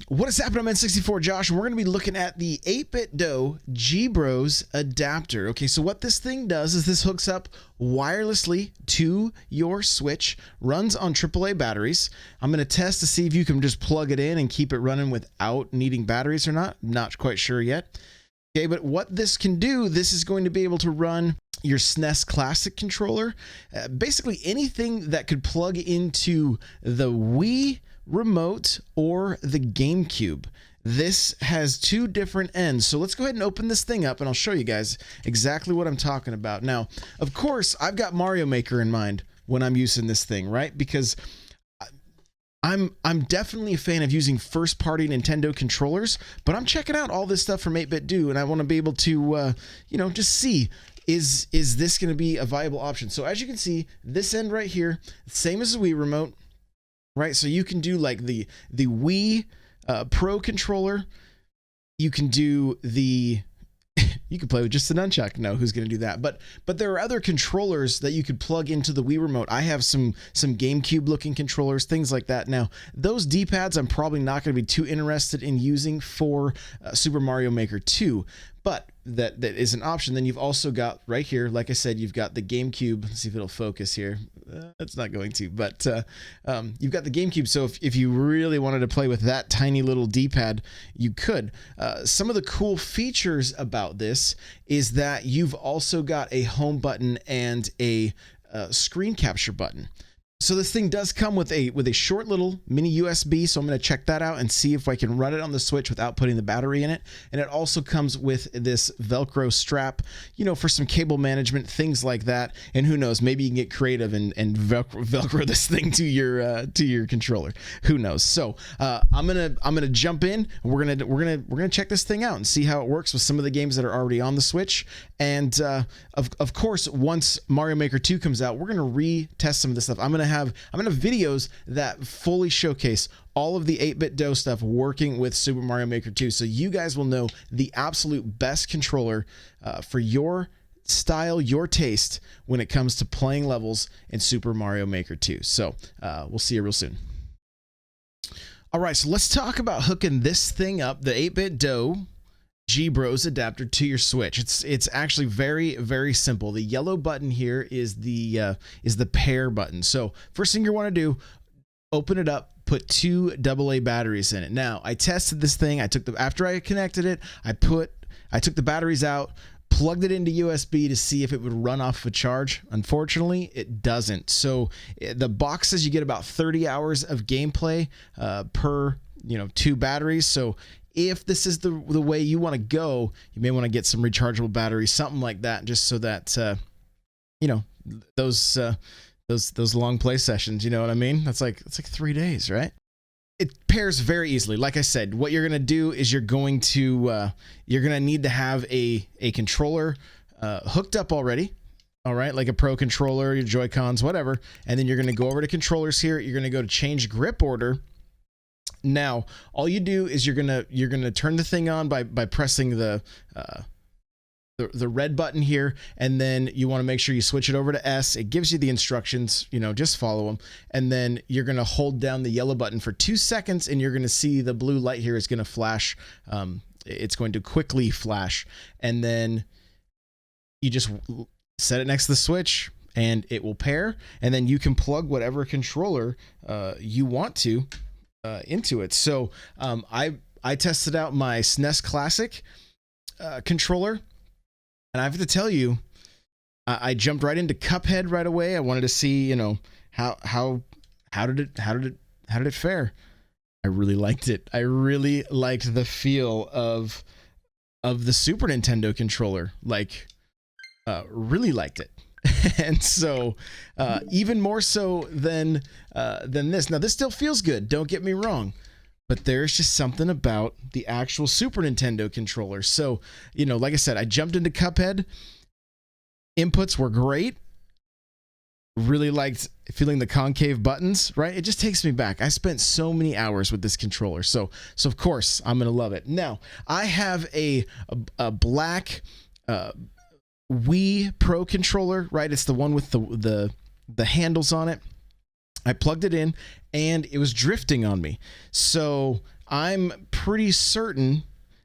What is happening? I'm N64 Josh, and we're going to be looking at the 8bitDo Gbros adapter. Okay, so what this thing does is this hooks up wirelessly to your Switch, runs on AAA batteries. I'm going to test to see if you can just plug it in and keep it running without needing batteries or not. Not quite sure yet. Okay, but what this can do, this is going to be able to run your SNES Classic controller, basically anything that could plug into the Wii remote or the GameCube. This has two different ends, so let's go ahead and open this thing up and I'll show you guys exactly what I'm talking about. Now, of course, I've got Mario Maker in mind when I'm using this thing, right? Because I'm definitely a fan of using first-party Nintendo controllers, but I'm checking out all this stuff from 8bitDo, and I want to be able to, just see, is this going to be a viable option? So as you can see, this end right here, same as the Wii remote, right? So you can do like the Wii Pro controller. You can do the you can play with just the nunchuck. No, who's going to do that? But there are other controllers that you could plug into the Wii remote. I have some GameCube looking controllers, things like that. Now, those D-pads I'm probably not going to be too interested in using for Super Mario Maker 2, but that is an option. Then you've also got right here, like I said, you've got the GameCube. Let's see if it'll focus here. It's not going to, but you've got the GameCube. So if you really wanted to play with that tiny little D-pad, you could. Some of the cool features about this is that you've also got a home button and a screen capture button. So this thing does come with a short little mini USB, so I'm going to check that out and see if I can run it on the Switch without putting the battery in it. And it also comes with this Velcro strap, for some cable management, things like that. And who knows, maybe you can get creative and Velcro this thing to your controller. Who knows? So I'm gonna jump in. And we're gonna check this thing out and see how it works with some of the games that are already on the Switch. And of course, once Mario Maker 2 comes out, we're gonna retest some of this stuff. I'm gonna have videos that fully showcase all of the 8bitDo stuff working with Super Mario Maker 2, so you guys will know the absolute best controller for your style, your taste when it comes to playing levels in Super Mario Maker 2. So we'll see you real soon. All right, so let's talk about hooking this thing up, the 8bitDo Gbros adapter, to your Switch. It's actually very, very simple. The yellow button here is the pair button. So first thing you want to do, open it up, put two AA batteries in it. Now, I tested this thing. After I connected it, I took the batteries out, plugged it into USB to see if it would run off of a charge. Unfortunately, it doesn't. So the box says you get about 30 hours of gameplay per two batteries. So if this is the way you want to go, you may want to get some rechargeable batteries, something like that, just so that those long play sessions, you know what I mean? It's like 3 days, right? It pairs very easily. Like I said, what you're gonna do is you're gonna need to have a controller hooked up already. All right, like a Pro controller, your Joy-Cons, whatever, and then you're gonna go over to controllers here. You're gonna go to change grip order. Now, all you do is you're gonna turn the thing on by pressing the red button here, and then you want to make sure you switch it over to S. It gives you the instructions, just follow them, and then you're gonna hold down the yellow button for 2 seconds, and you're gonna see the blue light here is gonna flash. It's going to quickly flash, and then you just set it next to the Switch, and it will pair, and then you can plug whatever controller you want to into it. So I tested out my SNES Classic controller, and I have to tell you, I jumped right into Cuphead right away. I wanted to see, how did it fare? I really liked it. I really liked the feel of the Super Nintendo controller. Really liked it. And so even more so than this. Now, this still feels good, don't get me wrong, but there's just something about the actual Super Nintendo controller. So, like I said, I jumped into Cuphead. Inputs were great. Really liked feeling the concave buttons, right? It just takes me back. I spent so many hours with this controller. So of course, I'm going to love it. Now, I have a black Wii Pro controller, right? It's the one with the handles on it. I plugged it in and it was drifting on me. So I'm pretty certain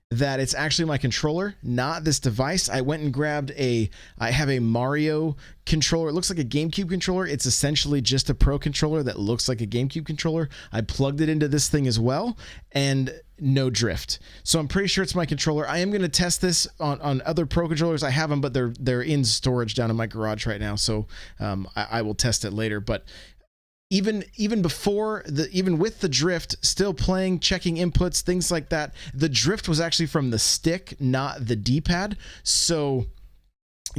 that it's actually my controller, not this device. I went and grabbed I have a Mario controller. It looks like a GameCube controller. It's essentially just a Pro controller that looks like a GameCube controller. I plugged it into this thing as well, and no drift. So I'm pretty sure it's my controller. I am going to test this on other Pro controllers. I have them, but they're in storage down in my garage right now. So I will test it later. But even before even with the drift, still playing, checking inputs, things like that, the drift was actually from the stick, not the D-pad. So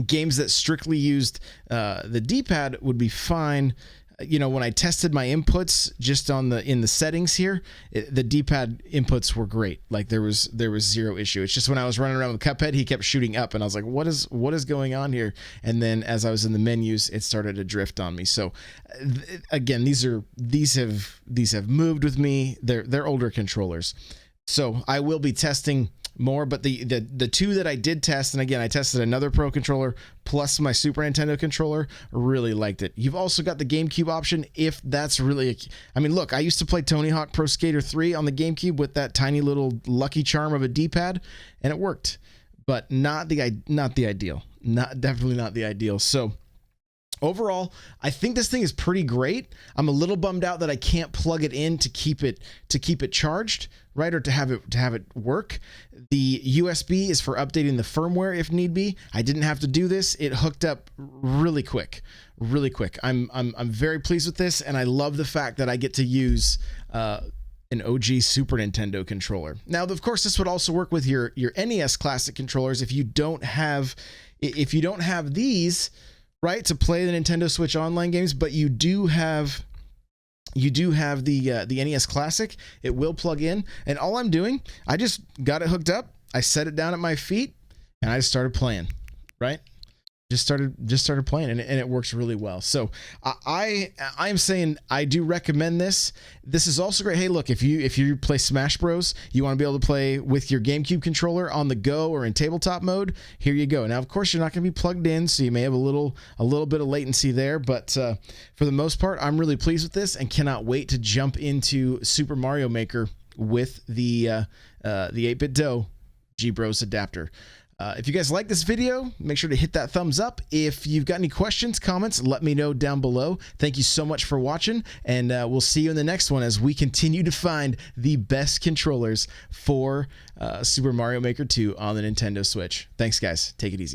games that strictly used the D-pad would be fine. You know, when I tested my inputs just in the settings here, the D-pad inputs were great. Like there was zero issue. It's just when I was running around with Cuphead, he kept shooting up, and I was like, what is going on here? And then as I was in the menus, it started to drift on me. So again, these have moved with me. They're older controllers. So I will be testing more, but the two that I did test, and again, I tested another Pro controller plus my Super Nintendo controller, really liked it. You've also got the GameCube option if that's really, I mean, look, I used to play Tony Hawk Pro Skater 3 on the GameCube with that tiny little Lucky Charm of a D-pad, and it worked, but not the ideal. Definitely not the ideal. So overall, I think this thing is pretty great. I'm a little bummed out that I can't plug it in to keep it charged, right, or to have it work. The USB is for updating the firmware if need be. I didn't have to do this. It hooked up really quick. I'm very pleased with this, and I love the fact that I get to use an OG Super Nintendo controller. Now, of course, this would also work with your NES Classic controllers if you don't have these, right, to play the Nintendo Switch online games, but you do have the NES Classic. It will plug in, and all I'm doing, I just got it hooked up, I set it down at my feet, and I started playing, right? Just started playing, and it works really well. So I'm saying I do recommend this. This is also great. Hey, look, if you play Smash Bros, you want to be able to play with your GameCube controller on the go or in tabletop mode, here you go. Now, of course, you're not going to be plugged in, so you may have a little bit of latency there, but for the most part, I'm really pleased with this and cannot wait to jump into Super Mario Maker with the 8bitDo Gbros adapter. If you guys like this video, make sure to hit that thumbs up. If you've got any questions, comments, let me know down below. Thank you so much for watching, and we'll see you in the next one as we continue to find the best controllers for Super Mario Maker 2 on the Nintendo Switch. Thanks, guys. Take it easy.